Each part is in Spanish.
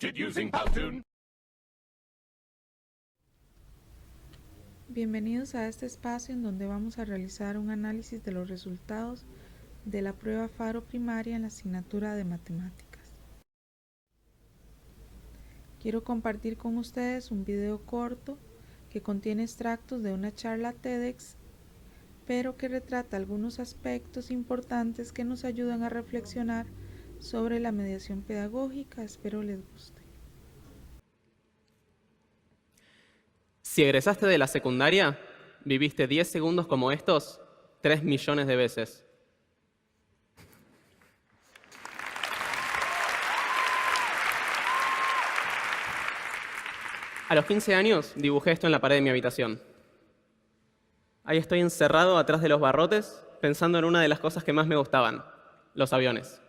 it using Powtoon. Bienvenidos a este espacio en donde vamos a realizar un análisis de los resultados de la prueba Faro primaria en la asignatura de matemáticas. Quiero compartir con ustedes un video corto que contiene extractos de una charla TEDx, pero que retrata algunos aspectos importantes que nos ayudan a reflexionar sobre la mediación pedagógica. Espero les guste. Si egresaste de la secundaria, viviste 10 segundos como estos 3 millones de veces. A los 15 años dibujé esto en la pared de mi habitación. Ahí estoy encerrado atrás de los barrotes, pensando en una de las cosas que más me gustaban, los aviones.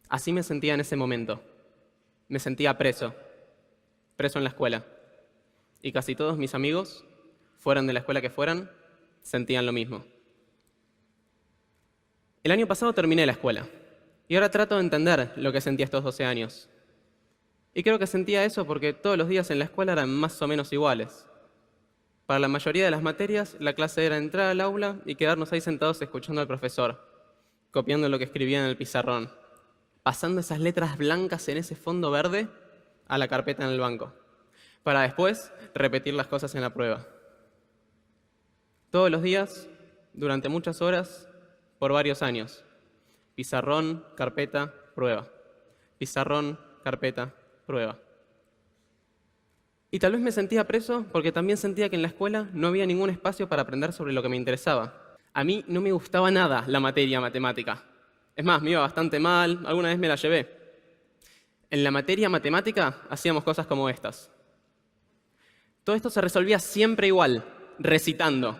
Así me sentía en ese momento. Me sentía preso en la escuela. Y casi todos mis amigos, fueran de la escuela que fueran, sentían lo mismo. El año pasado terminé la escuela y ahora trato de entender lo que sentía estos 12 años. Y creo que sentía eso porque todos los días en la escuela eran más o menos iguales. Para la mayoría de las materias, la clase era entrar al aula y quedarnos ahí sentados escuchando al profesor, copiando lo que escribía en el pizarrón, pasando esas letras blancas en ese fondo verde a la carpeta en el banco, para después repetir las cosas en la prueba. Todos los días, durante muchas horas, por varios años. Pizarrón, carpeta, prueba. Pizarrón, carpeta, prueba. Y tal vez me sentía preso porque también sentía que en la escuela no había ningún espacio para aprender sobre lo que me interesaba. A mí no me gustaba nada la materia matemática. Es más, me iba bastante mal, alguna vez me la llevé. En la materia matemática hacíamos cosas como estas. Todo esto se resolvía siempre igual, recitando.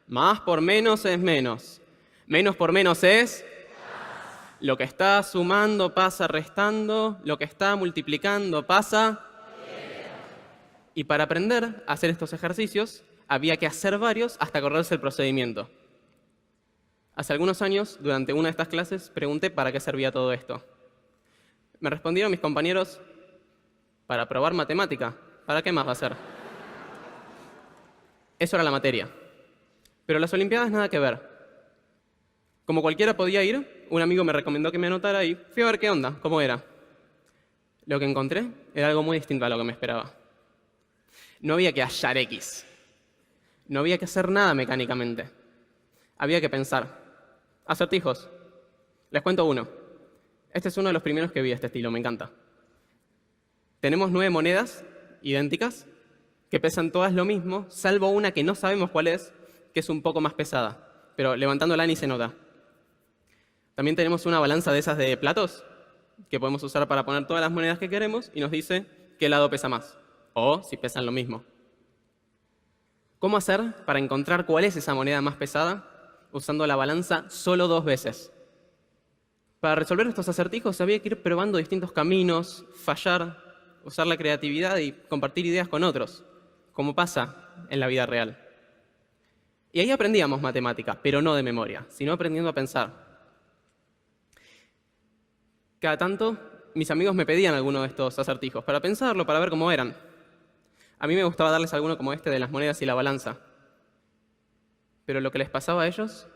Más por menos es menos. Menos por menos es... Lo que está sumando pasa restando, lo que está multiplicando pasa... Y para aprender a hacer estos ejercicios, había que hacer varios hasta correrse el procedimiento. Hace algunos años, durante una de estas clases, pregunté para qué servía todo esto. Me respondieron mis compañeros, para probar matemática. ¿Para qué más va a ser? Eso era la materia. Pero las Olimpiadas nada que ver. Como cualquiera podía ir, un amigo me recomendó que me anotara y fui a ver qué onda, cómo era. Lo que encontré era algo muy distinto a lo que me esperaba. No había que hallar X. No había que hacer nada mecánicamente. Había que pensar. Acertijos. Les cuento uno. Este es uno de los primeros que vi de este estilo, me encanta. Tenemos 9 monedas idénticas que pesan todas lo mismo, salvo una que no sabemos cuál es, que es un poco más pesada, pero levantándola ni se nota. También tenemos una balanza de esas de platos que podemos usar para poner todas las monedas que queremos y nos dice qué lado pesa más, o si pesan lo mismo. ¿Cómo hacer para encontrar cuál es esa moneda más pesada? Usando la balanza solo 2 veces. Para resolver estos acertijos había que ir probando distintos caminos, fallar, usar la creatividad y compartir ideas con otros, como pasa en la vida real. Y ahí aprendíamos matemática, pero no de memoria, sino aprendiendo a pensar. Cada tanto, mis amigos me pedían alguno de estos acertijos para pensarlo, para ver cómo eran. A mí me gustaba darles alguno como este de las monedas y la balanza. Pero lo que les pasaba a ellos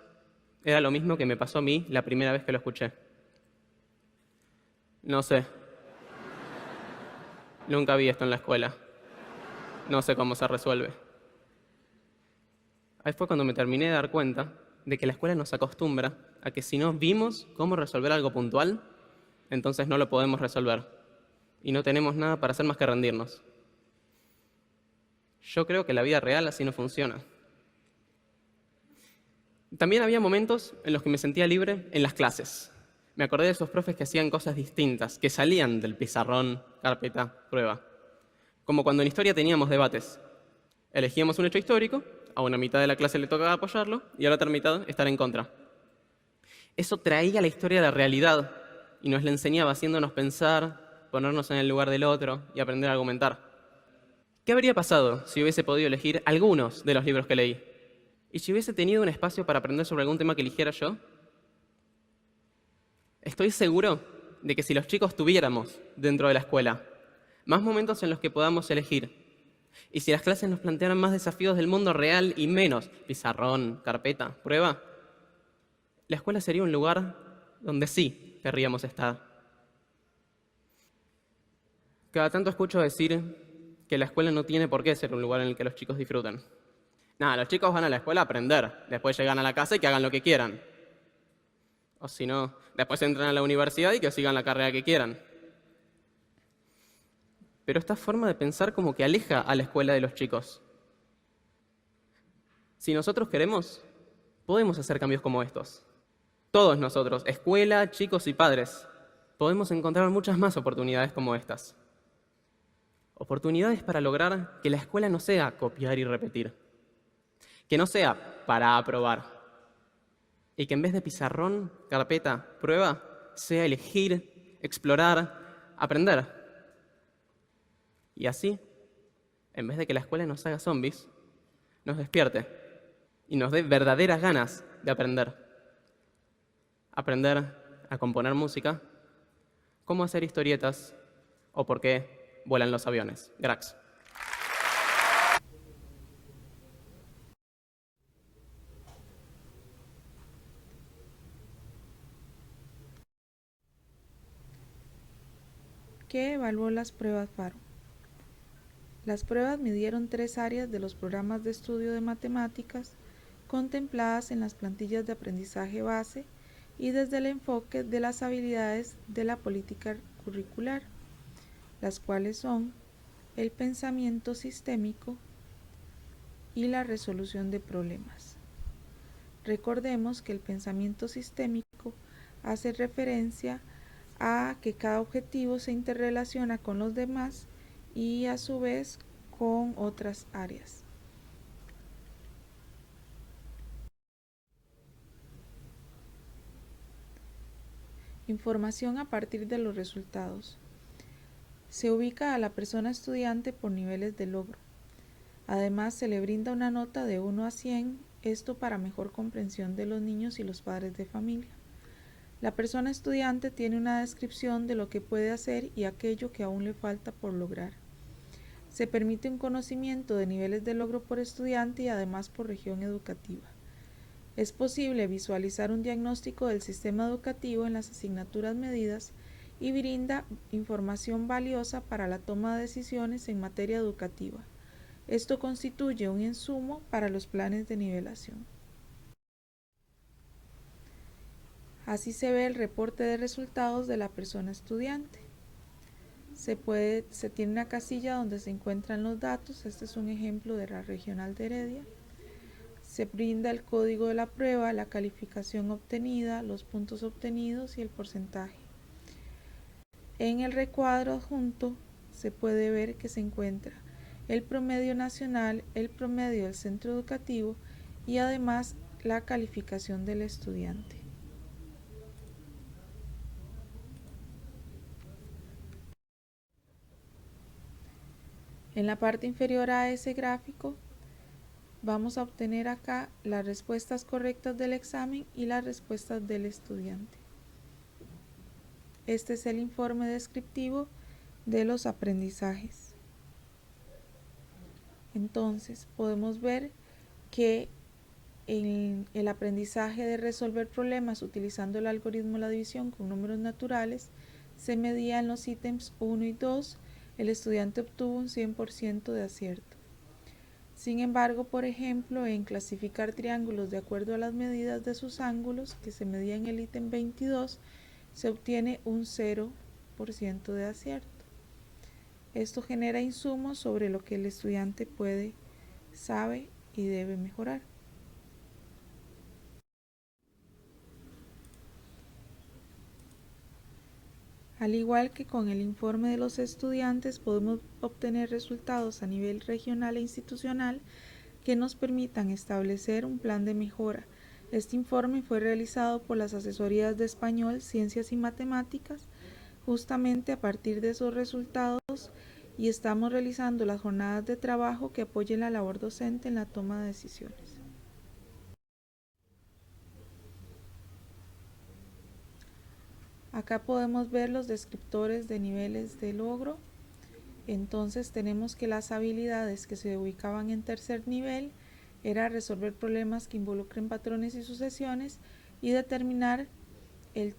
era lo mismo que me pasó a mí la primera vez que lo escuché. No sé. Nunca vi esto en la escuela. No sé cómo se resuelve. Ahí fue cuando me terminé de dar cuenta de que la escuela nos acostumbra a que si no vimos cómo resolver algo puntual, entonces no lo podemos resolver. Y no tenemos nada para hacer más que rendirnos. Yo creo que la vida real así no funciona. También había momentos en los que me sentía libre en las clases. Me acordé de esos profes que hacían cosas distintas, que salían del pizarrón, carpeta, prueba. Como cuando en historia teníamos debates. Elegíamos un hecho histórico, a una mitad de la clase le tocaba apoyarlo y a la otra mitad estar en contra. Eso traía la historia a la realidad y nos la enseñaba haciéndonos pensar, ponernos en el lugar del otro y aprender a argumentar. ¿Qué habría pasado si hubiese podido elegir algunos de los libros que leí? ¿Y si hubiese tenido un espacio para aprender sobre algún tema que eligiera yo? Estoy seguro de que si los chicos tuviéramos dentro de la escuela más momentos en los que podamos elegir. Y si las clases nos plantearan más desafíos del mundo real y menos pizarrón, carpeta, prueba, la escuela sería un lugar donde sí querríamos estar. Cada tanto escucho decir que la escuela no tiene por qué ser un lugar en el que los chicos disfruten. Nada, los chicos van a la escuela a aprender, después llegan a la casa y que hagan lo que quieran. O si no, después entran a la universidad y que sigan la carrera que quieran. Pero esta forma de pensar como que aleja a la escuela de los chicos. Si nosotros queremos, podemos hacer cambios como estos. Todos nosotros, escuela, chicos y padres, podemos encontrar muchas más oportunidades como estas. Oportunidades para lograr que la escuela no sea copiar y repetir, que no sea para aprobar, y que en vez de pizarrón, carpeta, prueba, sea elegir, explorar, aprender. Y así, en vez de que la escuela nos haga zombies, nos despierte y nos dé verdaderas ganas de aprender. Aprender a componer música, cómo hacer historietas o por qué vuelan los aviones. Grax. ¿Qué evaluó las pruebas FARO? Las pruebas midieron 3 áreas de los programas de estudio de matemáticas contempladas en las plantillas de aprendizaje base y desde el enfoque de las habilidades de la política curricular, las cuales son el pensamiento sistémico y la resolución de problemas. Recordemos que el pensamiento sistémico hace referencia a que cada objetivo se interrelaciona con los demás y a su vez con otras áreas. Información a partir de los resultados. Se ubica a la persona estudiante por niveles de logro. Además, se le brinda una nota de 1 a 100, esto para mejor comprensión de los niños y los padres de familia. La persona estudiante tiene una descripción de lo que puede hacer y aquello que aún le falta por lograr. Se permite un conocimiento de niveles de logro por estudiante y además por región educativa. Es posible visualizar un diagnóstico del sistema educativo en las asignaturas medidas y brinda información valiosa para la toma de decisiones en materia educativa. Esto constituye un insumo para los planes de nivelación. Así se ve el reporte de resultados de la persona estudiante. Se tiene una casilla donde se encuentran los datos. Este es un ejemplo de la regional de Heredia. Se brinda el código de la prueba, la calificación obtenida, los puntos obtenidos y el porcentaje. En el recuadro adjunto se puede ver que se encuentra el promedio nacional, el promedio del centro educativo y además la calificación del estudiante. En la parte inferior a ese gráfico vamos a obtener acá las respuestas correctas del examen y las respuestas del estudiante. Este es el informe descriptivo de los aprendizajes. Entonces podemos ver que en el aprendizaje de resolver problemas utilizando el algoritmo de la división con números naturales se medían los ítems 1 y 2, el estudiante obtuvo un 100% de acierto. Sin embargo, por ejemplo, en clasificar triángulos de acuerdo a las medidas de sus ángulos, que se medía en el ítem 22, se obtiene un 0% de acierto. Esto genera insumos sobre lo que el estudiante sabe y debe mejorar. Al igual que con el informe de los estudiantes, podemos obtener resultados a nivel regional e institucional que nos permitan establecer un plan de mejora. Este informe fue realizado por las asesorías de español, ciencias y matemáticas, justamente a partir de esos resultados, y estamos realizando las jornadas de trabajo que apoyen la labor docente en la toma de decisiones. Acá podemos ver los descriptores de niveles de logro Entonces tenemos que las habilidades que se ubicaban en tercer nivel era resolver problemas que involucren patrones y sucesiones y determinar el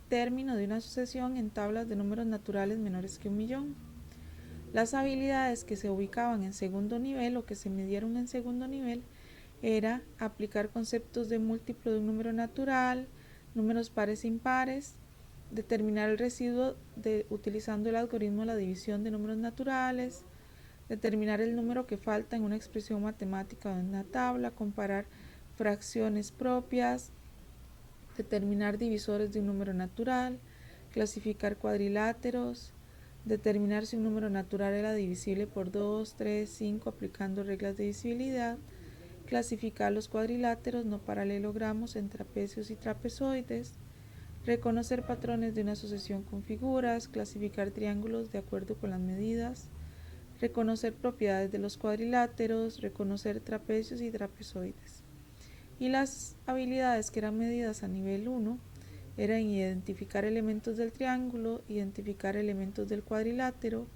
término de una sucesión en tablas de números naturales menores que 1.000.000. Las habilidades que se ubicaban en segundo nivel o que se midieron en segundo nivel era aplicar conceptos de múltiplo de un número natural, números pares e impares, determinar el residuo utilizando el algoritmo de la división de números naturales, determinar el número que falta en una expresión matemática o en una tabla, comparar fracciones propias, determinar divisores de un número natural, clasificar cuadriláteros, determinar si un número natural era divisible por 2, 3, 5 aplicando reglas de divisibilidad, clasificar los cuadriláteros no paralelogramos en trapecios y trapezoides, reconocer patrones de una sucesión con figuras, clasificar triángulos de acuerdo con las medidas, reconocer propiedades de los cuadriláteros, reconocer trapecios y trapezoides. Y las habilidades que eran medidas a nivel 1 eran identificar elementos del triángulo, identificar elementos del cuadrilátero,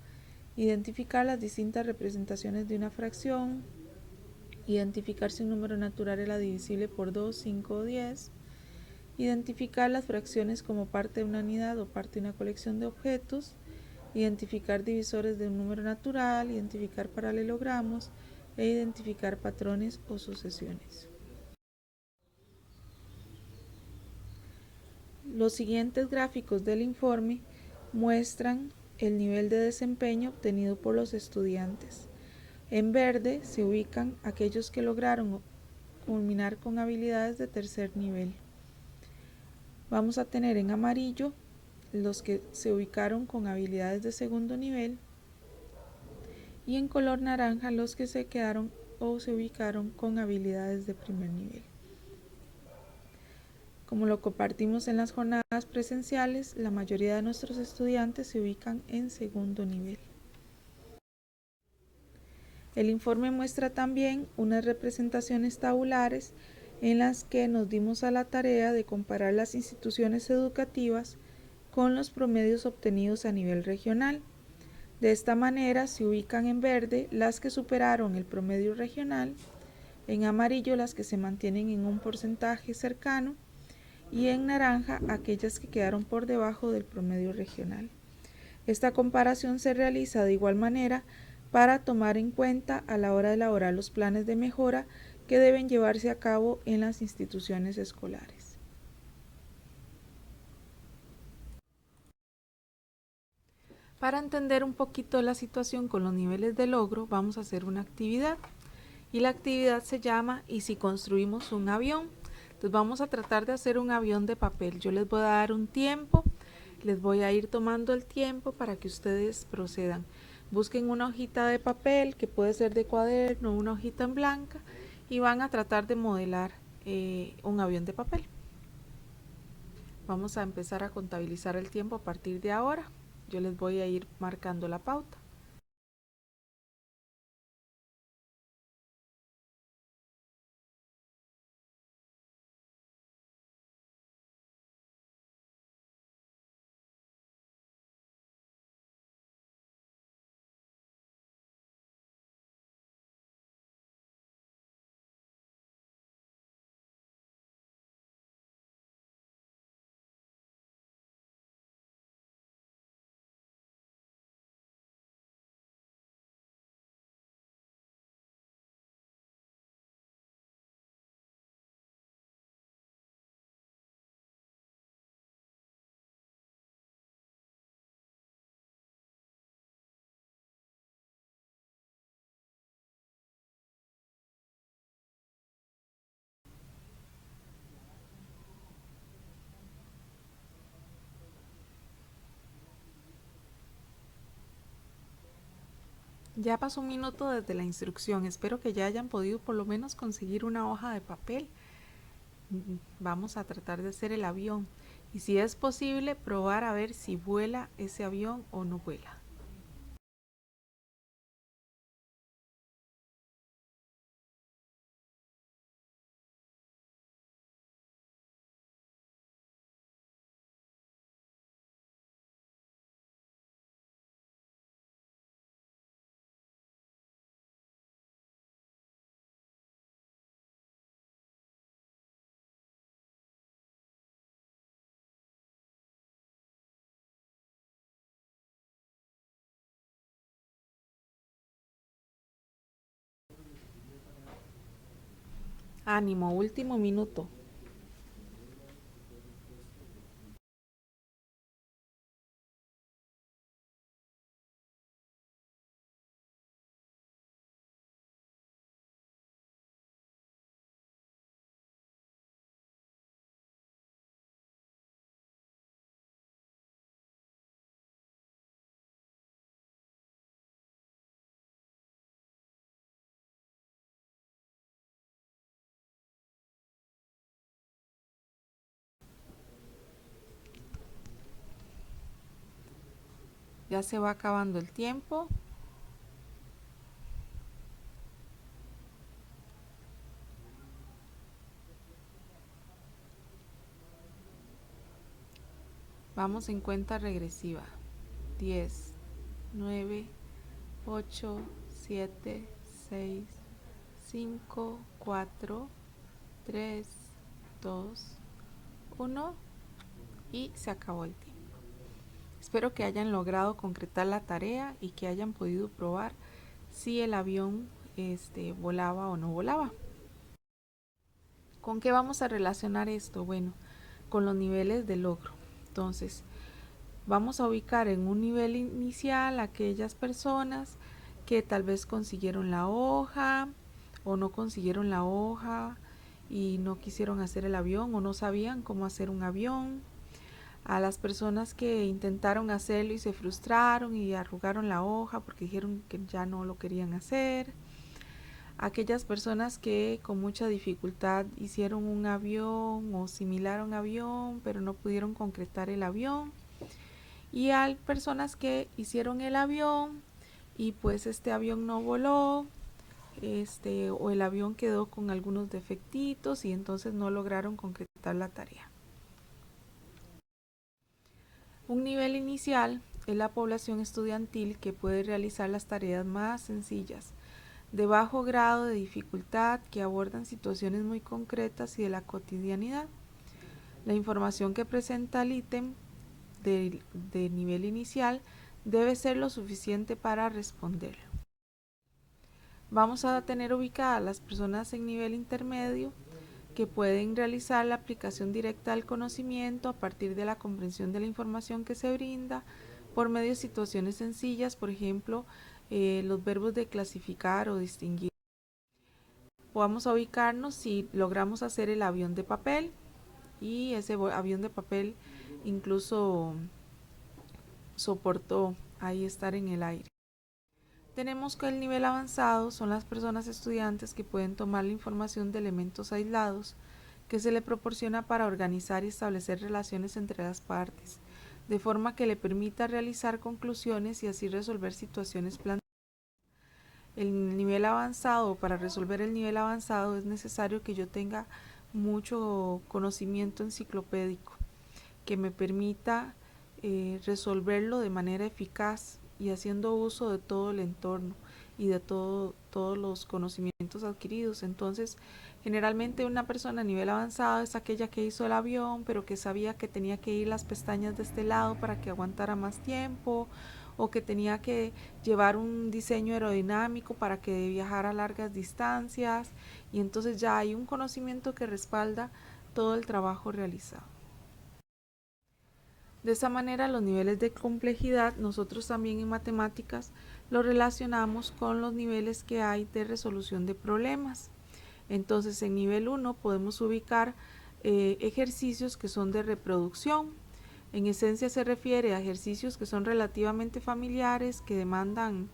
identificar las distintas representaciones de una fracción, identificar si un número natural era divisible por 2, 5 o 10, identificar las fracciones como parte de una unidad o parte de una colección de objetos, identificar divisores de un número natural, identificar paralelogramos e identificar patrones o sucesiones. Los siguientes gráficos del informe muestran el nivel de desempeño obtenido por los estudiantes. En verde se ubican aquellos que lograron culminar con habilidades de tercer nivel. Vamos a tener en amarillo los que se ubicaron con habilidades de segundo nivel y en color naranja los que se quedaron o se ubicaron con habilidades de primer nivel. Como lo compartimos en las jornadas presenciales, la mayoría de nuestros estudiantes se ubican en segundo nivel. El informe muestra también unas representaciones tabulares en las que nos dimos a la tarea de comparar las instituciones educativas con los promedios obtenidos a nivel regional. De esta manera se ubican en verde las que superaron el promedio regional, en amarillo las que se mantienen en un porcentaje cercano y en naranja aquellas que quedaron por debajo del promedio regional. Esta comparación se realiza de igual manera para tomar en cuenta a la hora de elaborar los planes de mejora que deben llevarse a cabo en las instituciones escolares. Para entender un poquito la situación con los niveles de logro, vamos a hacer una actividad. Y la actividad se llama ¿y si construimos un avión? Entonces vamos a tratar de hacer un avión de papel. Yo les voy a dar un tiempo, les voy a ir tomando el tiempo para que ustedes procedan. Busquen una hojita de papel, que puede ser de cuaderno, una hojita en blanca, y van a tratar de modelar un avión de papel. Vamos a empezar a contabilizar el tiempo a partir de ahora. Yo les voy a ir marcando la pauta. Ya pasó un minuto desde la instrucción, espero que ya hayan podido por lo menos conseguir una hoja de papel. Vamos a tratar de hacer el avión y si es posible probar a ver si vuela ese avión o no vuela. Ánimo, último minuto. Ya se va acabando el tiempo. Vamos en cuenta regresiva. 10, 9, 8, 7, 6, 5, 4, 3, 2, 1 y se acabó el tiempo. Espero que hayan logrado concretar la tarea y que hayan podido probar si el avión volaba o no volaba. ¿Con qué vamos a relacionar esto? Bueno, con los niveles de logro. Entonces, vamos a ubicar en un nivel inicial aquellas personas que tal vez consiguieron la hoja o no consiguieron la hoja y no quisieron hacer el avión o no sabían cómo hacer un avión. A las personas que intentaron hacerlo y se frustraron y arrugaron la hoja porque dijeron que ya no lo querían hacer. Aquellas personas que con mucha dificultad hicieron un avión o similar a un avión pero no pudieron concretar el avión. Y hay personas que hicieron el avión y pues este avión no voló, o el avión quedó con algunos defectitos y entonces no lograron concretar la tarea. Un nivel inicial es la población estudiantil que puede realizar las tareas más sencillas, de bajo grado de dificultad, que abordan situaciones muy concretas y de la cotidianidad. La información que presenta el ítem de nivel inicial debe ser lo suficiente para responder. Vamos a tener ubicadas las personas en nivel intermedio que pueden realizar la aplicación directa del conocimiento a partir de la comprensión de la información que se brinda por medio de situaciones sencillas, por ejemplo, los verbos de clasificar o distinguir. Vamos a ubicarnos si logramos hacer el avión de papel y ese avión de papel incluso soportó ahí estar en el aire. Tenemos que el nivel avanzado son las personas estudiantes que pueden tomar la información de elementos aislados que se le proporciona para organizar y establecer relaciones entre las partes, de forma que le permita realizar conclusiones y así resolver situaciones planteadas. El nivel avanzado, para resolver el nivel avanzado es necesario que yo tenga mucho conocimiento enciclopédico, que me permita resolverlo de manera eficaz y haciendo uso de todo el entorno y de todos los conocimientos adquiridos. Entonces, generalmente una persona a nivel avanzado es aquella que hizo el avión, pero que sabía que tenía que ir las pestañas de este lado para que aguantara más tiempo, o que tenía que llevar un diseño aerodinámico para que viajara a largas distancias, y entonces ya hay un conocimiento que respalda todo el trabajo realizado. De esa manera, los niveles de complejidad nosotros también en matemáticas lo relacionamos con los niveles que hay de resolución de problemas. Entonces, en nivel 1 podemos ubicar ejercicios que son de reproducción. En esencia se refiere a ejercicios que son relativamente familiares, que demandan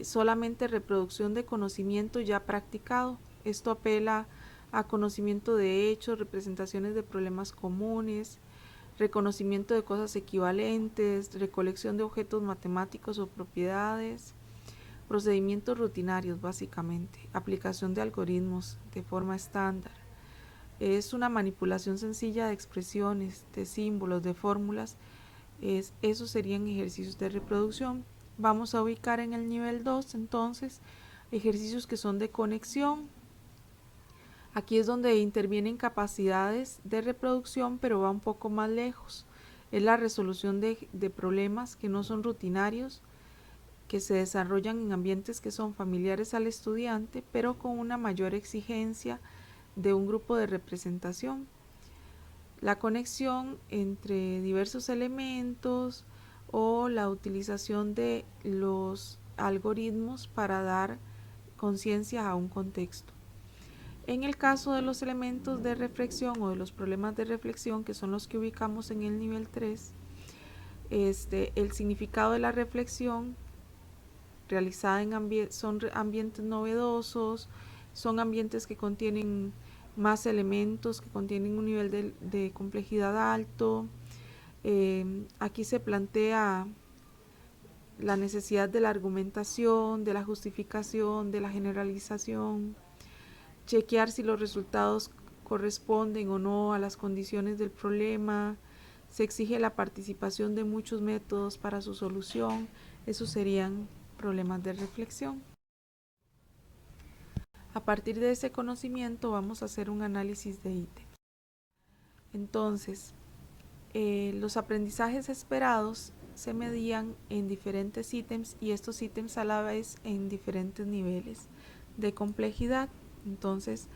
solamente reproducción de conocimiento ya practicado. Esto apela a conocimiento de hechos, representaciones de problemas comunes, reconocimiento de cosas equivalentes, recolección de objetos matemáticos o propiedades, procedimientos rutinarios básicamente, aplicación de algoritmos de forma estándar. Es una manipulación sencilla de expresiones, de símbolos, de fórmulas. Esos serían ejercicios de reproducción. Vamos a ubicar en el nivel 2 entonces ejercicios que son de conexión. Aquí es donde intervienen capacidades de reproducción, pero va un poco más lejos. Es la resolución de problemas que no son rutinarios, que se desarrollan en ambientes que son familiares al estudiante, pero con una mayor exigencia de un grupo de representación. La conexión entre diversos elementos o la utilización de los algoritmos para dar conciencia a un contexto. En el caso de los elementos de reflexión o de los problemas de reflexión, que son los que ubicamos en el nivel 3, el significado de la reflexión realizada en son ambientes novedosos, son ambientes que contienen más elementos, que contienen un nivel de complejidad alto. Aquí se plantea la necesidad de la argumentación, de la justificación, de la generalización, chequear si los resultados corresponden o no a las condiciones del problema, se exige la participación de muchos métodos para su solución. Esos serían problemas de reflexión. A partir de ese conocimiento vamos a hacer un análisis de ítems. Entonces, los aprendizajes esperados se medían en diferentes ítems y estos ítems a la vez en diferentes niveles de complejidad. Entonces,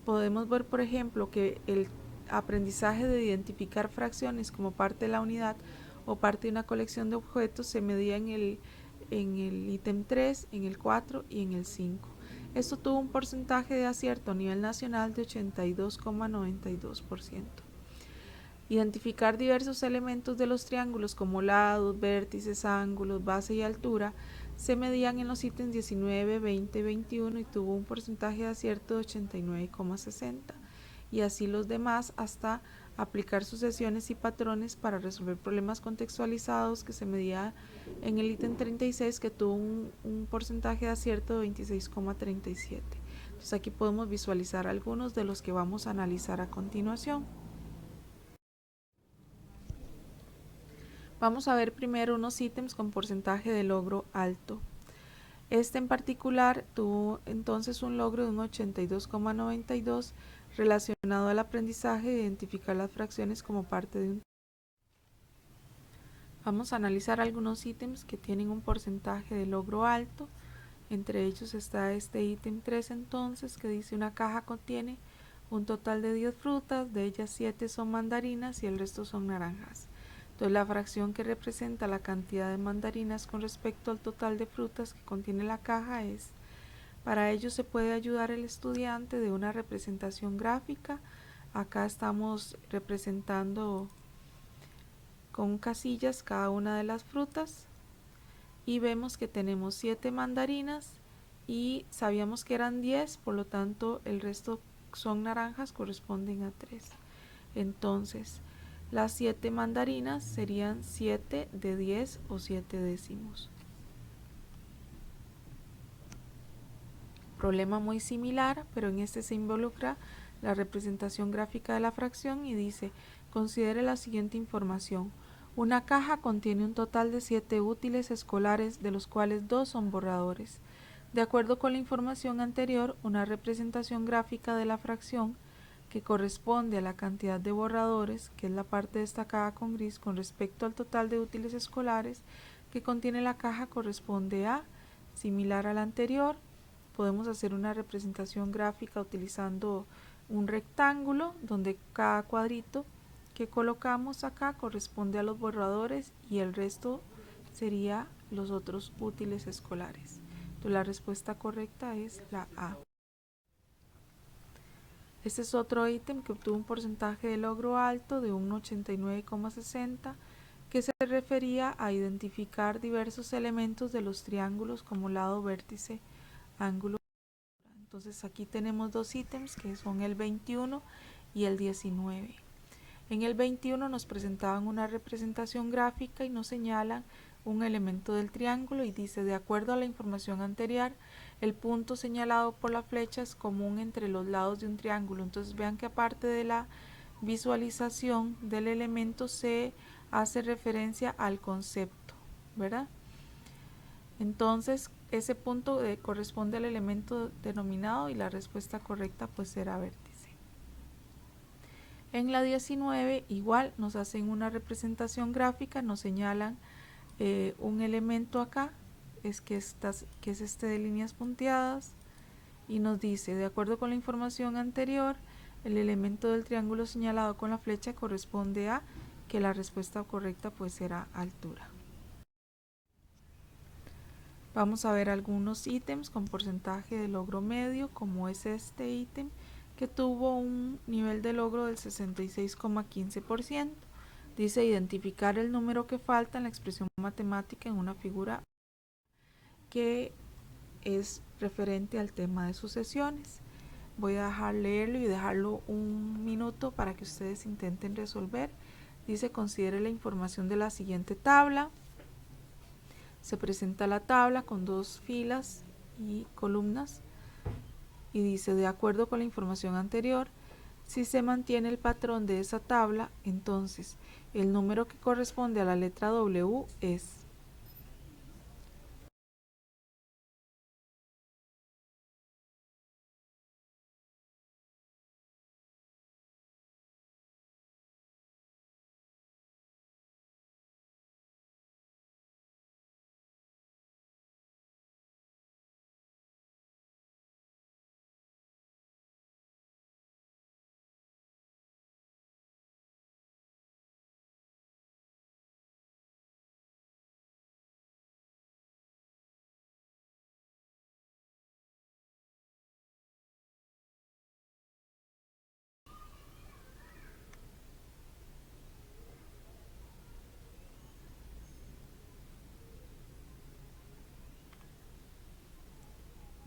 podemos ver, por ejemplo, que el aprendizaje de identificar fracciones como parte de la unidad o parte de una colección de objetos se medía en el ítem 3, en el 4 y en el 5. Esto tuvo un porcentaje de acierto a nivel nacional de 82,92%. Identificar diversos elementos de los triángulos como lados, vértices, ángulos, base y altura se medían en los ítems 19, 20 y 21 y tuvo un porcentaje de acierto de 89,60%. Y así los demás hasta aplicar sucesiones y patrones para resolver problemas contextualizados que se medía en el ítem 36 que tuvo un porcentaje de acierto de 26,37%. Entonces aquí podemos visualizar algunos de los que vamos a analizar a continuación. Vamos a ver primero unos ítems con porcentaje de logro alto. Este en particular tuvo entonces un logro de un 82,92 relacionado al aprendizaje de identificar las fracciones como parte de un. Vamos a analizar algunos ítems que tienen un porcentaje de logro alto. Entre ellos está este ítem 3 entonces, que dice una caja contiene un total de 10 frutas, de ellas 7 son mandarinas y el resto son naranjas. Entonces la fracción que representa la cantidad de mandarinas con respecto al total de frutas que contiene la caja es. Para ello se puede ayudar el estudiante de una representación gráfica. Acá estamos representando con casillas cada una de las frutas y vemos que tenemos 7 mandarinas y sabíamos que eran 10, por lo tanto el resto son naranjas, corresponden a 3. Entonces las 7 mandarinas serían 7 de 10 o 7 décimos. Problema muy similar, pero en este se involucra la representación gráfica de la fracción y dice, considere la siguiente información. Una caja contiene un total de 7 útiles escolares, de los cuales 2 son borradores. De acuerdo con la información anterior, una representación gráfica de la fracción que corresponde a la cantidad de borradores, que es la parte destacada con gris, con respecto al total de útiles escolares que contiene la caja, corresponde a, similar a la anterior, podemos hacer una representación gráfica utilizando un rectángulo donde cada cuadrito que colocamos acá corresponde a los borradores y el resto sería los otros útiles escolares. Entonces la respuesta correcta es la A. Este es otro ítem que obtuvo un porcentaje de logro alto de un 89,60 que se refería a identificar diversos elementos de los triángulos como lado, vértice, ángulo. Entonces aquí tenemos dos ítems que son el 21 y el 19. En el 21 nos presentaban una representación gráfica y nos señalan un elemento del triángulo y dice, de acuerdo a la información anterior, el punto señalado por la flecha es común entre los lados de un triángulo. Entonces vean que aparte de la visualización del elemento se hace referencia al concepto, ¿verdad? Entonces ese punto corresponde al elemento denominado y la respuesta correcta pues será vértice. En la 19 igual nos hacen una representación gráfica, nos señalan un elemento acá, que es este de líneas punteadas, y nos dice, de acuerdo con la información anterior, El elemento del triángulo señalado con la flecha corresponde a que la respuesta correcta pues será altura. Vamos a ver algunos ítems con porcentaje de logro medio, como es este ítem que tuvo un nivel de logro del 66,15%. Dice identificar el número que falta en la expresión matemática en una figura que es referente al tema de sucesiones. Voy a dejar leerlo y dejarlo un minuto para que ustedes intenten resolver. Dice considere la información de la siguiente tabla. Se presenta la tabla con dos filas y columnas y dice de acuerdo con la información anterior, si se mantiene el patrón de esa tabla, entonces el número que corresponde a la letra W es.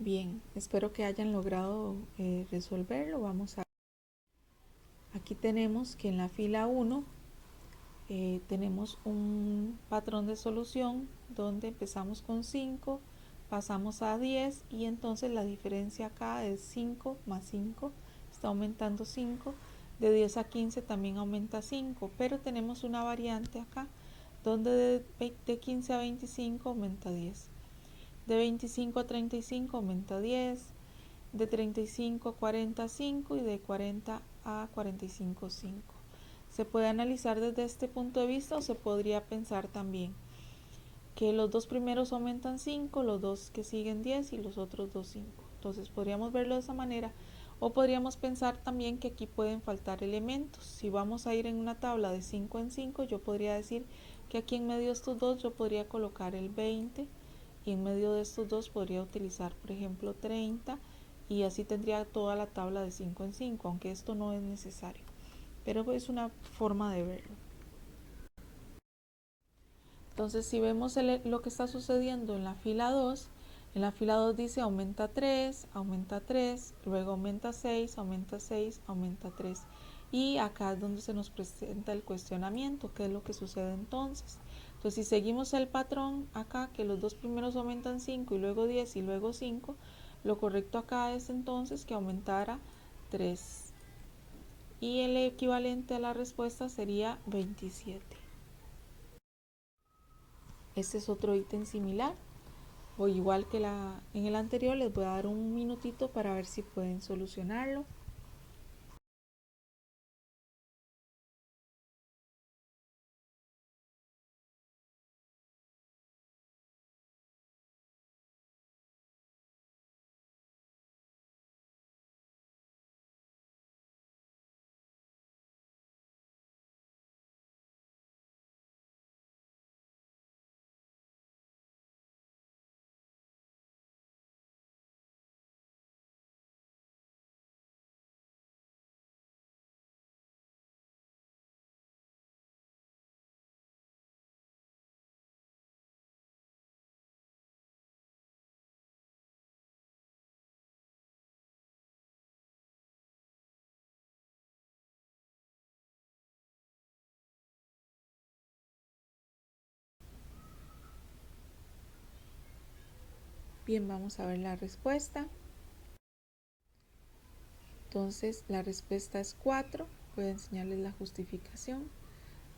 Bien, espero que hayan logrado resolverlo. Vamos a. Aquí tenemos que en la fila 1 tenemos un patrón de solución donde empezamos con 5, pasamos a 10 y entonces la diferencia acá es 5 más 5, está aumentando 5, de 10 a 15 también aumenta 5, pero tenemos una variante acá donde de 15 a 25 aumenta 10, de 25 a 35 aumenta 10, de 35 a 45 y de 40 a 45 5. Se puede analizar desde este punto de vista o se podría pensar también que los dos primeros aumentan 5, los dos que siguen 10 y los otros dos 5. Entonces podríamos verlo de esa manera o podríamos pensar también que aquí pueden faltar elementos. Si vamos a ir en una tabla de 5 en 5, yo podría decir que aquí en medio de estos dos yo podría colocar el 20 y en medio de estos dos podría utilizar por ejemplo 30 y así tendría toda la tabla de 5 en 5, aunque esto no es necesario, pero es una forma de verlo. Entonces si vemos lo que está sucediendo en la fila 2, en la fila 2 dice aumenta 3, luego aumenta 6, aumenta 6, aumenta 3. Y acá es donde se nos presenta el cuestionamiento, qué es lo que sucede entonces. Entonces si seguimos el patrón acá, que los dos primeros aumentan 5 y luego 10 y luego 5, lo correcto acá es entonces que aumentara 3. Y el equivalente a la respuesta sería 27. Este es otro ítem similar, o igual que en el anterior, les voy a dar un minutito para ver si pueden solucionarlo. Bien, vamos a ver la respuesta. Entonces la respuesta es 4. Voy a enseñarles la justificación.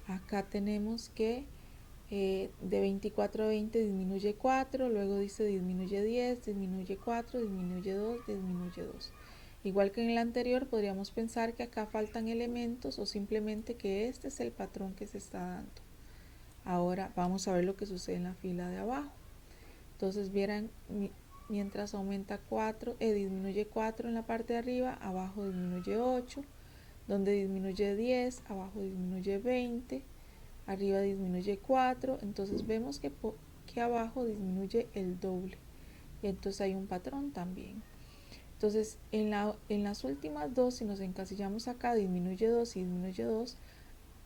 Acá tenemos que de 24 a 20 disminuye 4, luego dice disminuye 10, disminuye 4, disminuye 2, disminuye 2. Igual que en el anterior, podríamos pensar que acá faltan elementos o simplemente que este es el patrón que se está dando. Ahora vamos a ver lo que sucede en la fila de abajo. Entonces vieran mientras aumenta 4, disminuye 4 en la parte de arriba, abajo disminuye 8, donde disminuye 10, abajo disminuye 20, arriba disminuye 4, entonces vemos que abajo disminuye el doble, y entonces hay un patrón también. Entonces en las últimas dos, si nos encasillamos acá, disminuye 2 y disminuye 2,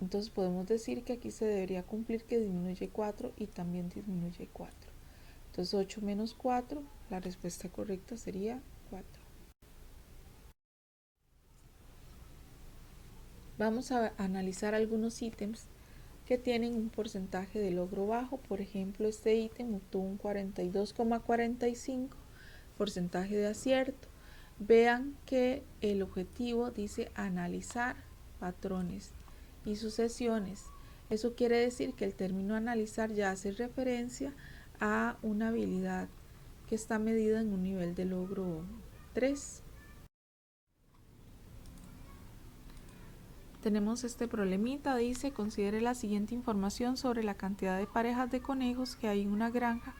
entonces podemos decir que aquí se debería cumplir que disminuye 4 y también disminuye 4. Entonces 8 menos 4, la respuesta correcta sería 4. Vamos a analizar algunos ítems que tienen un porcentaje de logro bajo. Por ejemplo, este ítem obtuvo un 42,45% de acierto. Vean que el objetivo dice analizar patrones y sucesiones. Eso quiere decir que el término analizar ya hace referencia a una habilidad que está medida en un nivel de logro 3. Tenemos este problemita, dice, considere la siguiente información sobre la cantidad de parejas de conejos que hay en una granja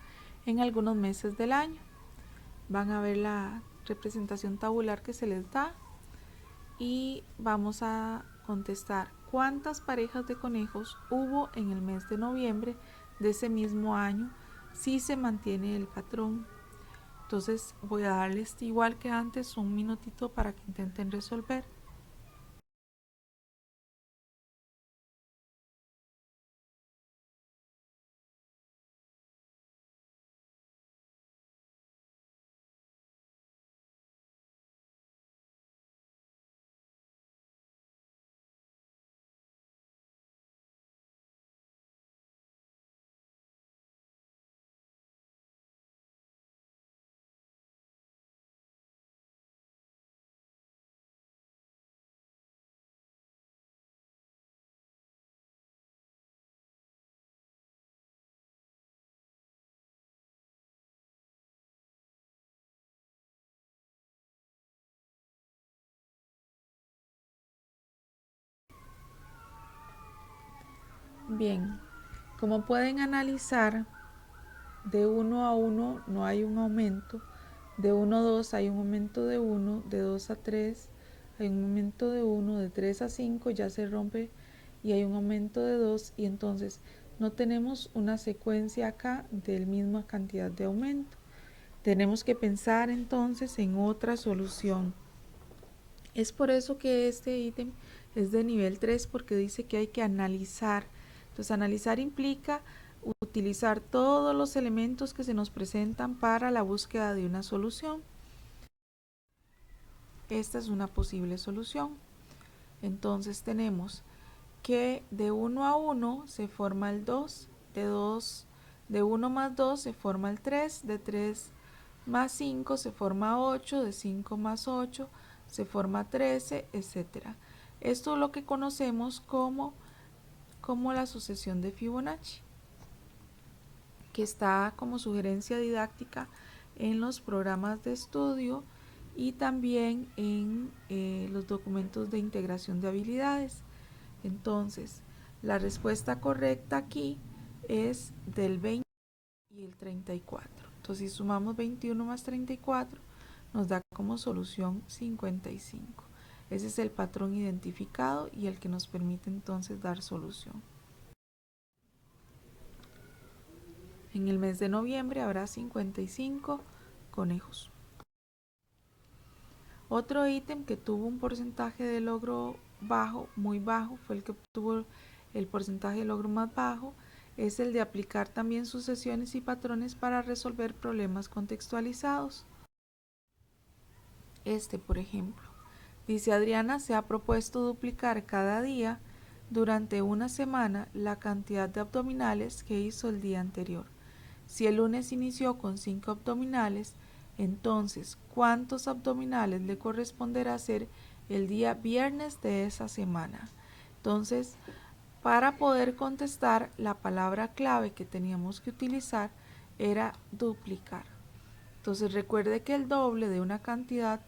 en algunos meses del año. Van a ver la representación tabular que se les da y vamos a contestar cuántas parejas de conejos hubo en el mes de noviembre de ese mismo año si se mantiene el patrón. Entonces voy a darles, igual que antes, un minutito para que intenten resolver. Bien, como pueden analizar, de 1 a 1 no hay un aumento, de 1 a 2 hay un aumento de 1, de 2 a 3 hay un aumento de 1, de 3 a 5 ya se rompe y hay un aumento de 2, y entonces no tenemos una secuencia acá de la misma cantidad de aumento. Tenemos que pensar entonces en otra solución. Es por eso que este ítem es de nivel 3, porque dice que hay que analizar. Entonces analizar implica utilizar todos los elementos que se nos presentan para la búsqueda de una solución. Esta es una posible solución. Entonces tenemos que de 1 a 1 se forma el 2, de 1 más 2 se forma el 3, de 3 más 5 se forma 8, de 5 más 8 se forma 13, etc. Esto es lo que conocemos como la sucesión de Fibonacci, que está como sugerencia didáctica en los programas de estudio y también en los documentos de integración de habilidades. Entonces, la respuesta correcta aquí es del 20 y el 34. Entonces, si sumamos 21 más 34, nos da como solución 55. Ese es el patrón identificado y el que nos permite entonces dar solución. En el mes de noviembre habrá 55 conejos. Otro ítem que tuvo un porcentaje de logro bajo, muy bajo, fue el que obtuvo el porcentaje de logro más bajo, es el de aplicar también sucesiones y patrones para resolver problemas contextualizados. Por ejemplo, dice: Adriana se ha propuesto duplicar cada día durante una semana la cantidad de abdominales que hizo el día anterior. Si el lunes inició con 5 abdominales, entonces, ¿cuántos abdominales le corresponderá hacer el día viernes de esa semana? Entonces, para poder contestar, la palabra clave que teníamos que utilizar era duplicar. Entonces, recuerde que el doble de una cantidad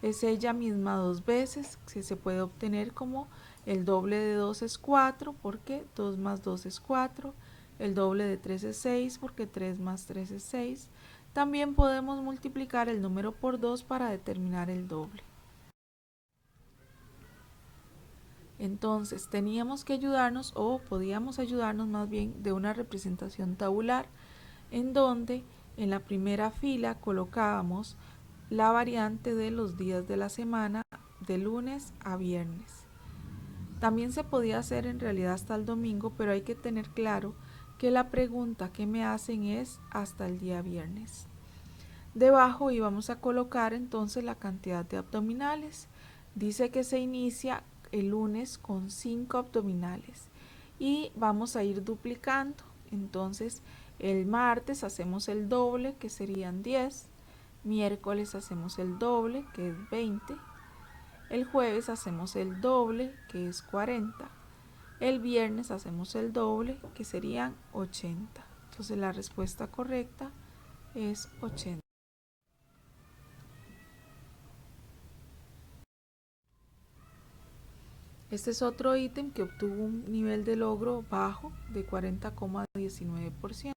es ella misma dos veces, que se puede obtener como el doble de 2 es 4, porque 2 más 2 es 4, el doble de 3 es 6, porque 3 más 3 es 6, También podemos multiplicar el número por 2 para determinar el doble. Entonces teníamos que ayudarnos, o podíamos ayudarnos más bien, de una representación tabular, en donde en la primera fila colocábamos la variante de los días de la semana de lunes a viernes. También se podía hacer en realidad hasta el domingo, pero hay que tener claro que la pregunta que me hacen es hasta el día viernes. Debajo íbamos a colocar entonces la cantidad de abdominales. Dice que se inicia el lunes con 5 abdominales y vamos a ir duplicando. Entonces el martes hacemos el doble, que serían 10. Miércoles hacemos el doble, que es 20. El jueves hacemos el doble, que es 40. El viernes hacemos el doble, que serían 80. Entonces la respuesta correcta es 80. Este es otro ítem que obtuvo un nivel de logro bajo de 40,19%.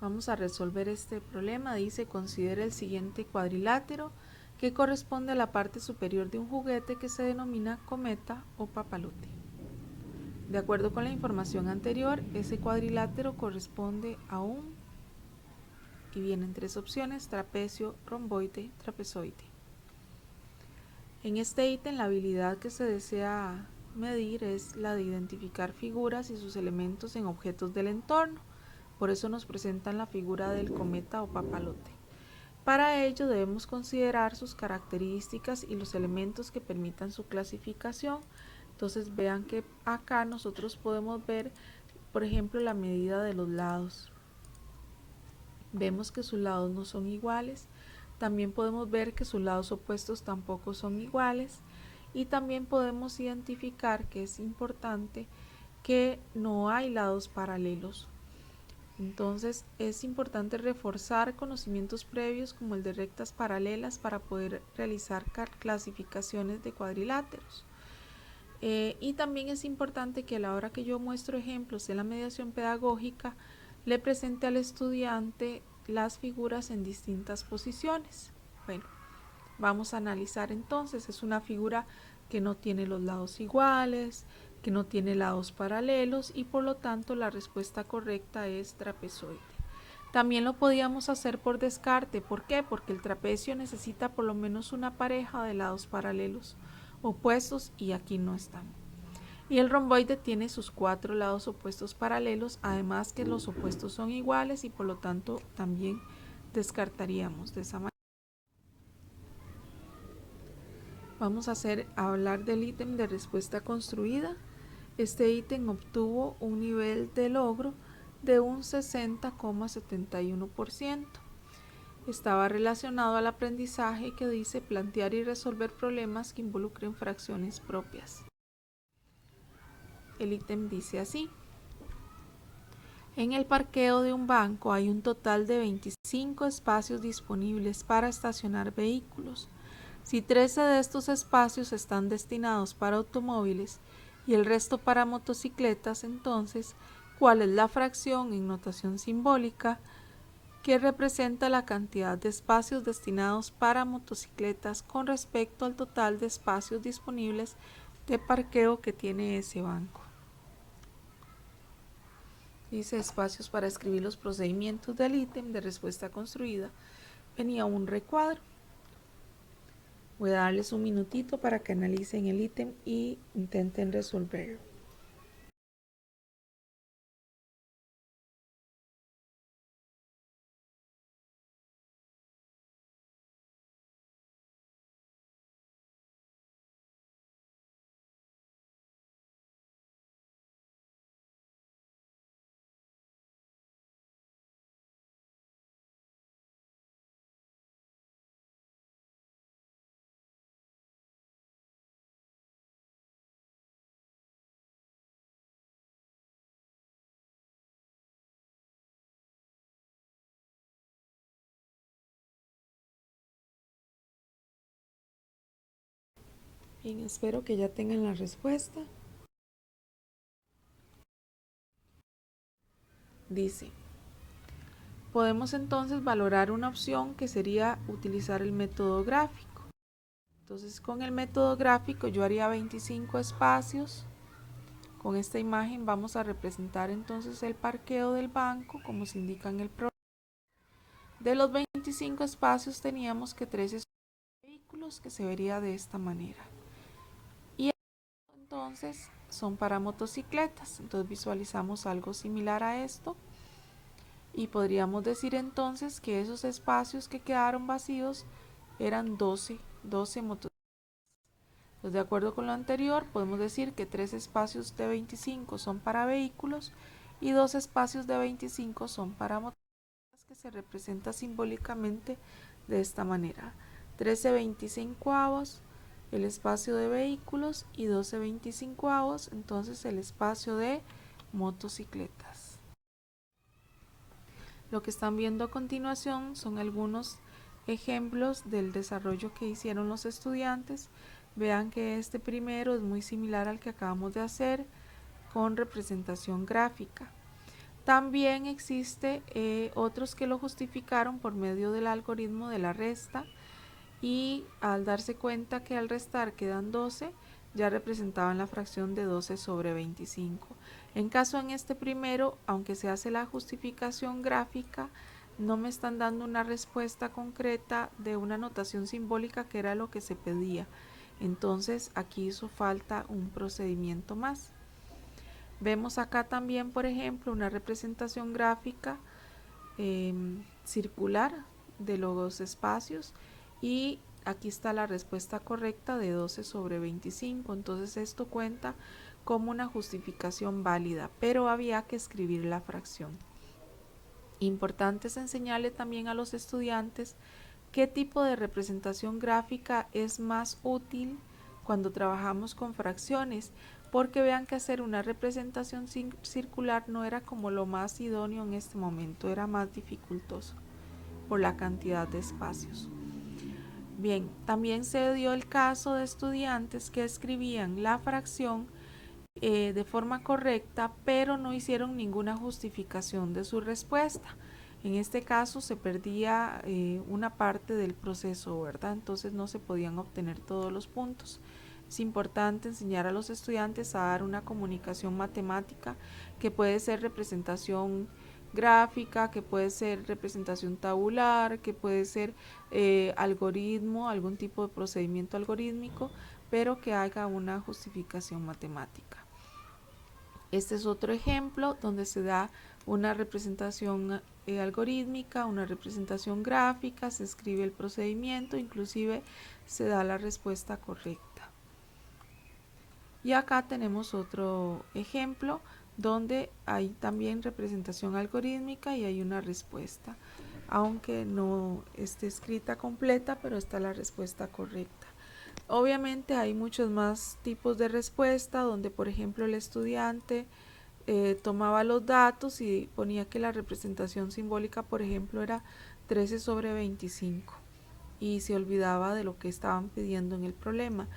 Vamos a resolver este problema. Dice: considera el siguiente cuadrilátero que corresponde a la parte superior de un juguete que se denomina cometa o papalote. De acuerdo con la información anterior, ese cuadrilátero corresponde a y vienen 3 opciones: trapecio, romboide, trapezoide. En este ítem, la habilidad que se desea medir es la de identificar figuras y sus elementos en objetos del entorno. Por eso nos presentan la figura del cometa o papalote. Para ello debemos considerar sus características y los elementos que permitan su clasificación. Entonces vean que acá nosotros podemos ver, por ejemplo, la medida de los lados. Vemos que sus lados no son iguales. También podemos ver que sus lados opuestos tampoco son iguales, y también podemos identificar que es importante que no hay lados paralelos. Entonces es importante reforzar conocimientos previos como el de rectas paralelas para poder realizar clasificaciones de cuadriláteros. Y también es importante que a la hora que yo muestro ejemplos en la mediación pedagógica, le presente al estudiante las figuras en distintas posiciones. Bueno, vamos a analizar entonces. Es una figura que no tiene los lados iguales, que no tiene lados paralelos, y por lo tanto la respuesta correcta es trapezoide. También lo podíamos hacer por descarte. ¿Por qué? Porque el trapecio necesita por lo menos una pareja de lados paralelos opuestos, y aquí no están. Y el romboide tiene sus 4 lados opuestos paralelos, además que los opuestos son iguales, y por lo tanto también descartaríamos de esa manera. Vamos a hablar del ítem de respuesta construida. Este ítem obtuvo un nivel de logro de un 60,71%. Estaba relacionado al aprendizaje que dice plantear y resolver problemas que involucren fracciones propias. El ítem dice así: en el parqueo de un banco hay un total de 25 espacios disponibles para estacionar vehículos. Si 13 de estos espacios están destinados para automóviles y el resto para motocicletas, entonces, ¿cuál es la fracción en notación simbólica que representa la cantidad de espacios destinados para motocicletas con respecto al total de espacios disponibles de parqueo que tiene ese banco? Dice espacios para escribir los procedimientos del ítem de respuesta construida. Venía un recuadro. Voy a darles un minutito para que analicen el ítem y intenten resolverlo. Bien, espero que ya tengan la respuesta. Dice: podemos entonces valorar una opción que sería utilizar el método gráfico. Entonces con el método gráfico yo haría 25 espacios. Con esta imagen vamos a representar entonces el parqueo del banco como se indica en el programa. De los 25 espacios teníamos que 13 vehículos, que se vería de esta manera. Y entonces son para motocicletas. Entonces visualizamos algo similar a esto. Y podríamos decir entonces que esos espacios que quedaron vacíos eran 12 motocicletas. Pues de acuerdo con lo anterior, podemos decir que 3 espacios de 25 son para vehículos y 2 espacios de 25 son para motocicletas, que se representa simbólicamente de esta manera: 13/25 el espacio de vehículos y 12/25 entonces el espacio de motocicletas. Lo que están viendo a continuación son algunos ejemplos del desarrollo que hicieron los estudiantes. Vean que este primero es muy similar al que acabamos de hacer con representación gráfica. También existe otros que lo justificaron por medio del algoritmo de la resta, y al darse cuenta que al restar quedan 12, ya representaban la fracción de 12/25. En caso en este primero, aunque se hace la justificación gráfica, no me están dando una respuesta concreta de una notación simbólica que era lo que se pedía. Entonces aquí hizo falta un procedimiento más. Vemos acá también, por ejemplo, una representación gráfica circular de los espacios, y aquí está la respuesta correcta de 12/25. Entonces esto cuenta como una justificación válida, pero había que escribir la fracción. Importante es enseñarle también a los estudiantes qué tipo de representación gráfica es más útil cuando trabajamos con fracciones, porque vean que hacer una representación circular no era como lo más idóneo en este momento, era más dificultoso por la cantidad de espacios. Bien, también se dio el caso de estudiantes que escribían la fracción de forma correcta, pero no hicieron ninguna justificación de su respuesta. En este caso se perdía una parte del proceso, ¿verdad? Entonces no se podían obtener todos los puntos. Es importante enseñar a los estudiantes a dar una comunicación matemática, que puede ser representación gráfica, que puede ser representación tabular, que puede ser algoritmo, algún tipo de procedimiento algorítmico, pero que haga una justificación matemática. Este es otro ejemplo donde se da una representación algorítmica, una representación gráfica, se escribe el procedimiento, inclusive se da la respuesta correcta. Y acá tenemos otro ejemplo donde hay también representación algorítmica y hay una respuesta, aunque no esté escrita completa, pero está la respuesta correcta. Obviamente hay muchos más tipos de respuesta, donde por ejemplo el estudiante tomaba los datos y ponía que la representación simbólica, por ejemplo, era 13/25, y se olvidaba de lo que estaban pidiendo en el problema.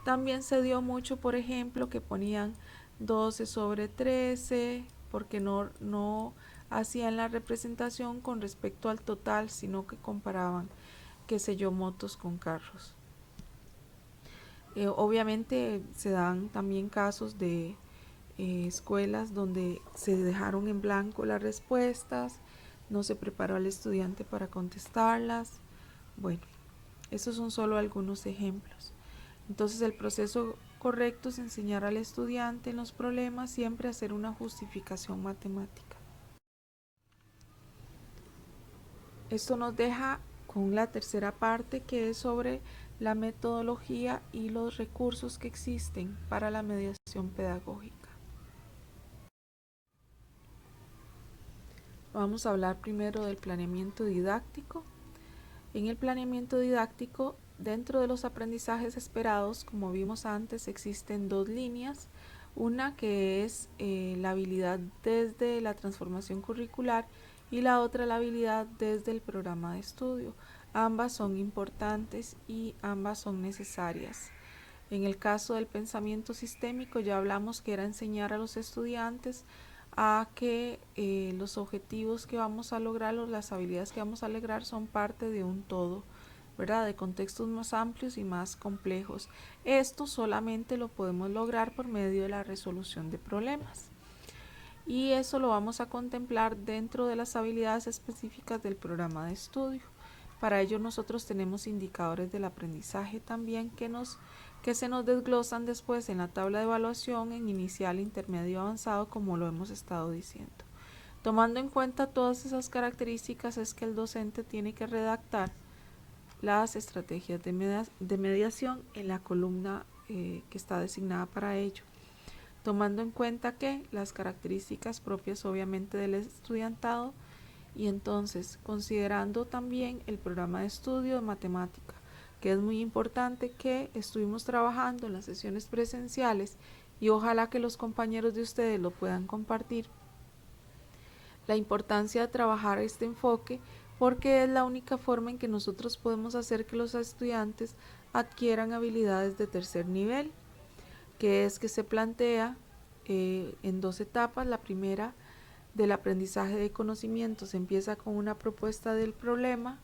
También se dio mucho, por ejemplo, que ponían 12/13, porque no hacían la representación con respecto al total, sino que comparaban, qué sé yo, motos con carros. Obviamente se dan también casos de escuelas donde se dejaron en blanco las respuestas, no se preparó al estudiante para contestarlas. Bueno, esos son solo algunos ejemplos. Entonces el proceso correcto es enseñar al estudiante en los problemas siempre a hacer una justificación matemática. Esto nos deja con la tercera parte, que es sobre la metodología y los recursos que existen para la mediación pedagógica. Vamos a hablar primero del planeamiento didáctico. En el planeamiento didáctico, dentro de los aprendizajes esperados, como vimos antes, existen dos líneas. Una que es la habilidad desde la transformación curricular, y la otra la habilidad desde el programa de estudio. Ambas son importantes y ambas son necesarias. En el caso del pensamiento sistémico ya hablamos que era enseñar a los estudiantes a que los objetivos que vamos a lograr o las habilidades que vamos a lograr son parte de un todo, ¿verdad? De contextos más amplios y más complejos. Esto solamente lo podemos lograr por medio de la resolución de problemas. Y eso lo vamos a contemplar dentro de las habilidades específicas del programa de estudio. Para ello nosotros tenemos indicadores del aprendizaje también que se nos desglosan después en la tabla de evaluación en inicial, intermedio y avanzado, como lo hemos estado diciendo. Tomando en cuenta todas esas características es que el docente tiene que redactar las estrategias de mediación en la columna que está designada para ello, tomando en cuenta que las características propias obviamente del estudiantado, y entonces considerando también el programa de estudio de matemática, que es muy importante, que estuvimos trabajando en las sesiones presenciales y ojalá que los compañeros de ustedes lo puedan compartir, la importancia de trabajar este enfoque, porque es la única forma en que nosotros podemos hacer que los estudiantes adquieran habilidades de tercer nivel, que es que se plantea en dos etapas. La primera, del aprendizaje de conocimientos, empieza con una propuesta del problema,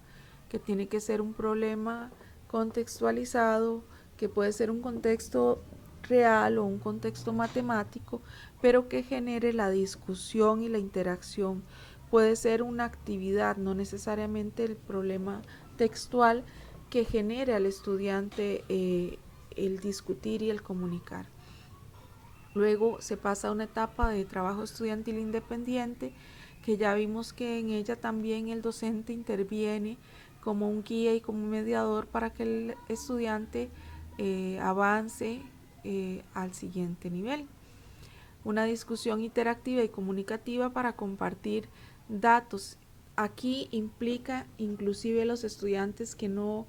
que tiene que ser un problema contextualizado, que puede ser un contexto real o un contexto matemático, pero que genere la discusión y la interacción. Puede ser una actividad, no necesariamente el problema textual, que genere al estudiante el discutir y el comunicar. Luego se pasa a una etapa de trabajo estudiantil independiente, que ya vimos que en ella también el docente interviene como un guía y como un mediador para que el estudiante avance al siguiente nivel. Una discusión interactiva y comunicativa para compartir datos. Aquí implica inclusive los estudiantes que no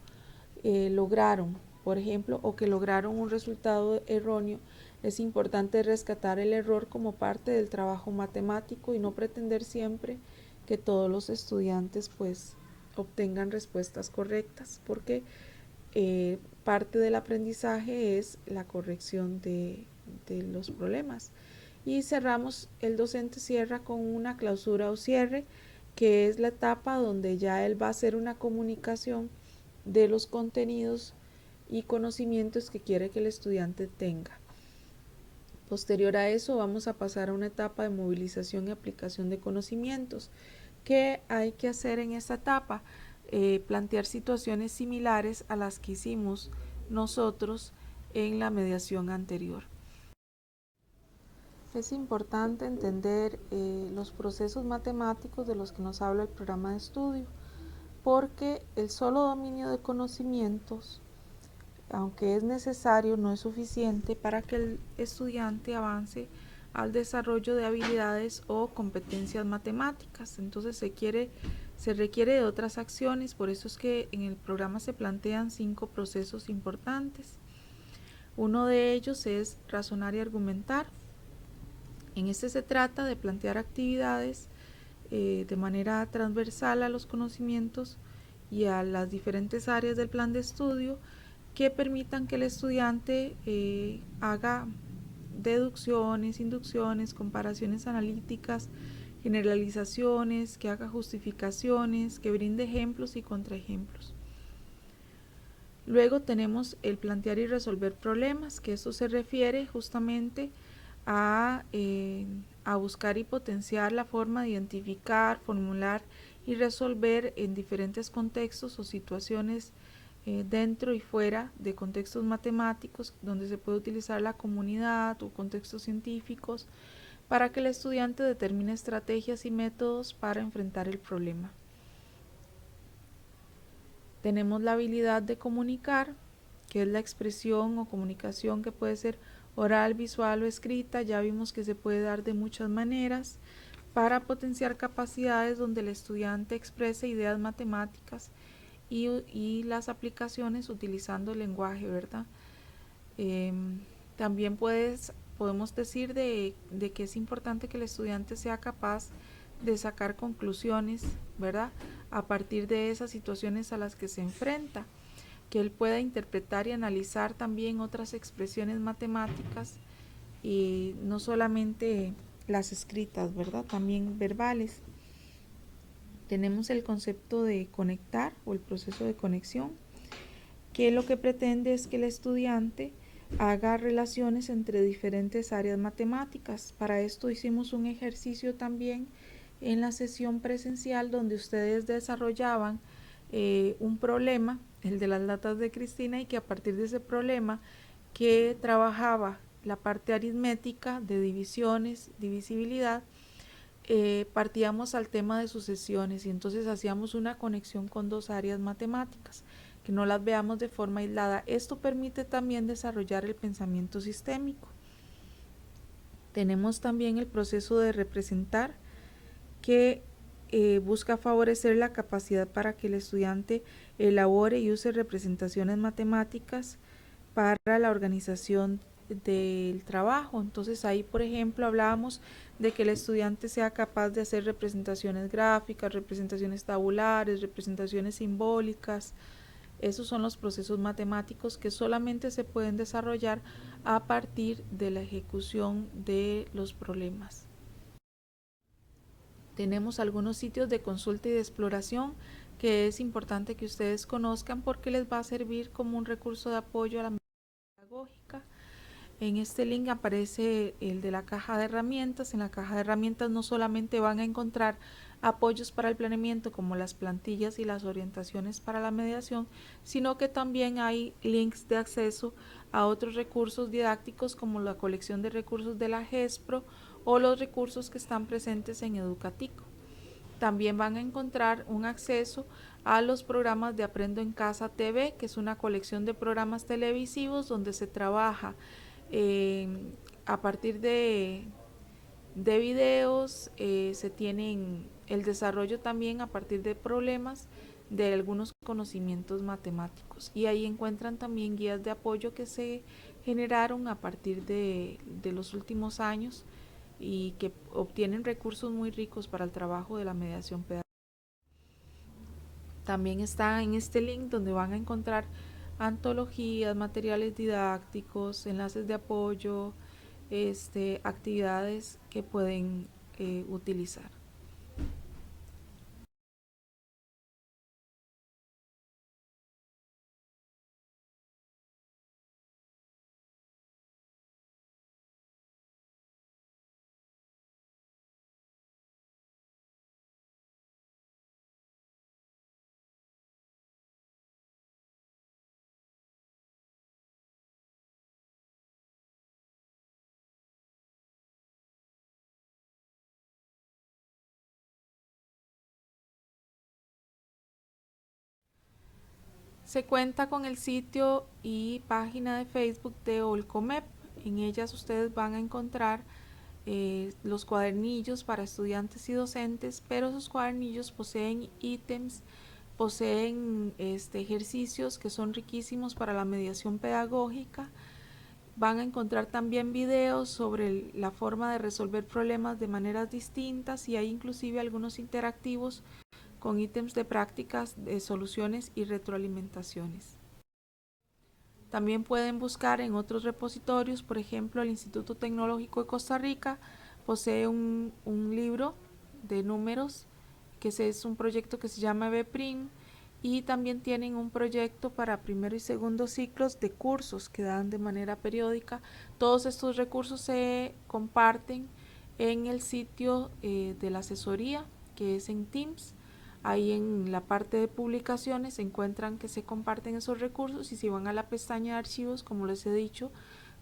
lograron, por ejemplo, o que lograron un resultado erróneo. Es importante rescatar el error como parte del trabajo matemático y no pretender siempre que todos los estudiantes pues obtengan respuestas correctas, porque parte del aprendizaje es la corrección de los problemas. Y cerramos, el docente cierra con una clausura o cierre, que es la etapa donde ya él va a hacer una comunicación de los contenidos y conocimientos que quiere que el estudiante tenga. Posterior a eso vamos a pasar a una etapa de movilización y aplicación de conocimientos. ¿Qué hay que hacer en esta etapa? Plantear situaciones similares a las que hicimos nosotros en la mediación anterior. Es importante entender los procesos matemáticos de los que nos habla el programa de estudio, porque el solo dominio de conocimientos, aunque es necesario, no es suficiente para que el estudiante avance al desarrollo de habilidades o competencias matemáticas. Entonces se requiere de otras acciones. Por eso es que en el programa se plantean 5 procesos importantes. Uno de ellos es razonar y argumentar. En este se trata de plantear actividades de manera transversal a los conocimientos y a las diferentes áreas del plan de estudio, que permitan que el estudiante haga deducciones, inducciones, comparaciones analíticas, generalizaciones, que haga justificaciones, que brinde ejemplos y contraejemplos. Luego tenemos el plantear y resolver problemas, que esto se refiere justamente a buscar y potenciar la forma de identificar, formular y resolver en diferentes contextos o situaciones dentro y fuera de contextos matemáticos, donde se puede utilizar la comunidad o contextos científicos, para que el estudiante determine estrategias y métodos para enfrentar el problema. Tenemos la habilidad de comunicar, que es la expresión o comunicación que puede ser oral, visual o escrita. Ya vimos que se puede dar de muchas maneras para potenciar capacidades donde el estudiante exprese ideas matemáticas y las aplicaciones utilizando el lenguaje, ¿verdad? También podemos decir de que es importante que el estudiante sea capaz de sacar conclusiones, ¿verdad? A partir de esas situaciones a las que se enfrenta, que él pueda interpretar y analizar también otras expresiones matemáticas y no solamente las escritas, ¿verdad? También verbales. Tenemos el concepto de conectar o el proceso de conexión, que lo que pretende es que el estudiante haga relaciones entre diferentes áreas matemáticas. Para esto hicimos un ejercicio también en la sesión presencial donde ustedes desarrollaban un problema, el de las latas de Cristina, y que a partir de ese problema que trabajaba la parte aritmética de divisiones, divisibilidad, partíamos al tema de sucesiones y entonces hacíamos una conexión con dos áreas matemáticas, que no las veamos de forma aislada. Esto permite también desarrollar el pensamiento sistémico. Tenemos también el proceso de representar, que busca favorecer la capacidad para que el estudiante elabore y use representaciones matemáticas para la organización del trabajo. Entonces ahí, por ejemplo, hablábamos de que el estudiante sea capaz de hacer representaciones gráficas, representaciones tabulares, representaciones simbólicas. Esos son los procesos matemáticos que solamente se pueden desarrollar a partir de la ejecución de los problemas. Tenemos algunos sitios de consulta y de exploración que es importante que ustedes conozcan porque les va a servir como un recurso de apoyo a la pedagógica. En este link aparece el de la caja de herramientas. En la caja de herramientas no solamente van a encontrar apoyos para el planeamiento como las plantillas y las orientaciones para la mediación, sino que también hay links de acceso a otros recursos didácticos como la colección de recursos de la GESPRO o los recursos que están presentes en Educatico. También van a encontrar un acceso a los programas de Aprendo en Casa TV, que es una colección de programas televisivos donde se trabaja a partir de videos, se tienen el desarrollo también a partir de problemas de algunos conocimientos matemáticos, y ahí encuentran también guías de apoyo que se generaron a partir de los últimos años y que obtienen recursos muy ricos para el trabajo de la mediación pedagógica. También está en este link donde van a encontrar antologías, materiales didácticos, enlaces de apoyo, actividades que pueden utilizar. Se cuenta con el sitio y página de Facebook de Olcomep. En ellas ustedes van a encontrar los cuadernillos para estudiantes y docentes, pero esos cuadernillos poseen ítems, poseen ejercicios que son riquísimos para la mediación pedagógica. Van a encontrar también videos sobre la forma de resolver problemas de maneras distintas, y hay inclusive algunos interactivos con ítems de prácticas de soluciones y retroalimentaciones. También pueden buscar en otros repositorios, por ejemplo, el Instituto Tecnológico de Costa Rica posee un libro de números, que es un proyecto que se llama BPRIM, y también tienen un proyecto para primero y segundo ciclos de cursos que dan de manera periódica. Todos estos recursos se comparten en el sitio de la asesoría, que es en Teams. Ahí en la parte de publicaciones se encuentran que se comparten esos recursos, y si van a la pestaña de archivos, como les he dicho,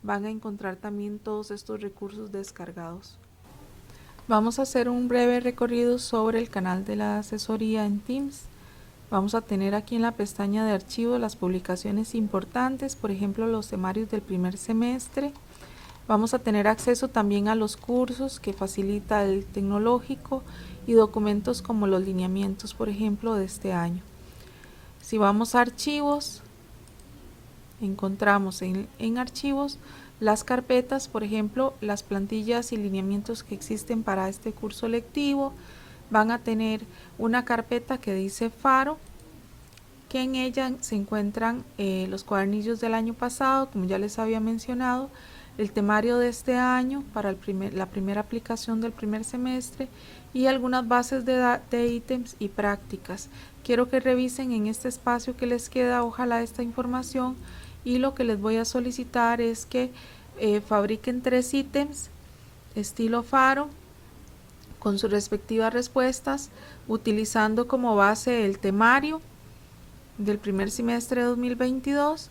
van a encontrar también todos estos recursos descargados. Vamos a hacer un breve recorrido sobre el canal de la asesoría en Teams. Vamos a tener aquí en la pestaña de archivos las publicaciones importantes, por ejemplo los temarios del primer semestre. Vamos a tener acceso también a los cursos que facilita el tecnológico y documentos como los lineamientos, por ejemplo, de este año. Si vamos a archivos, encontramos en archivos las carpetas, por ejemplo, las plantillas y lineamientos que existen para este curso lectivo. Van a tener una carpeta que dice Faro, que en ella se encuentran los cuadernillos del año pasado, como ya les había mencionado, el temario de este año para la primera aplicación del primer semestre y algunas bases de ítems y prácticas. Quiero que revisen en este espacio que les queda, ojalá, esta información, y lo que les voy a solicitar es que fabriquen 3 ítems estilo faro con sus respectivas respuestas, utilizando como base el temario del primer semestre de 2022.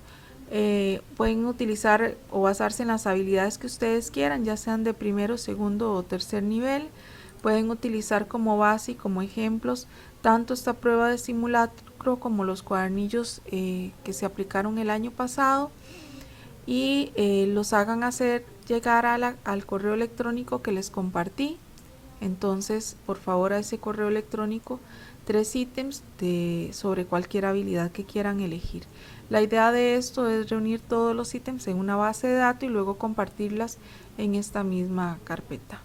Pueden utilizar o basarse en las habilidades que ustedes quieran, ya sean de primero, segundo o tercer nivel. Pueden utilizar como base y como ejemplos tanto esta prueba de simulacro como los cuadernillos que se aplicaron el año pasado, y los hagan hacer llegar al correo electrónico que les compartí. Entonces, por favor, a ese correo electrónico 3 ítems sobre cualquier habilidad que quieran elegir. La idea de esto es reunir todos los ítems en una base de datos y luego compartirlas en esta misma carpeta.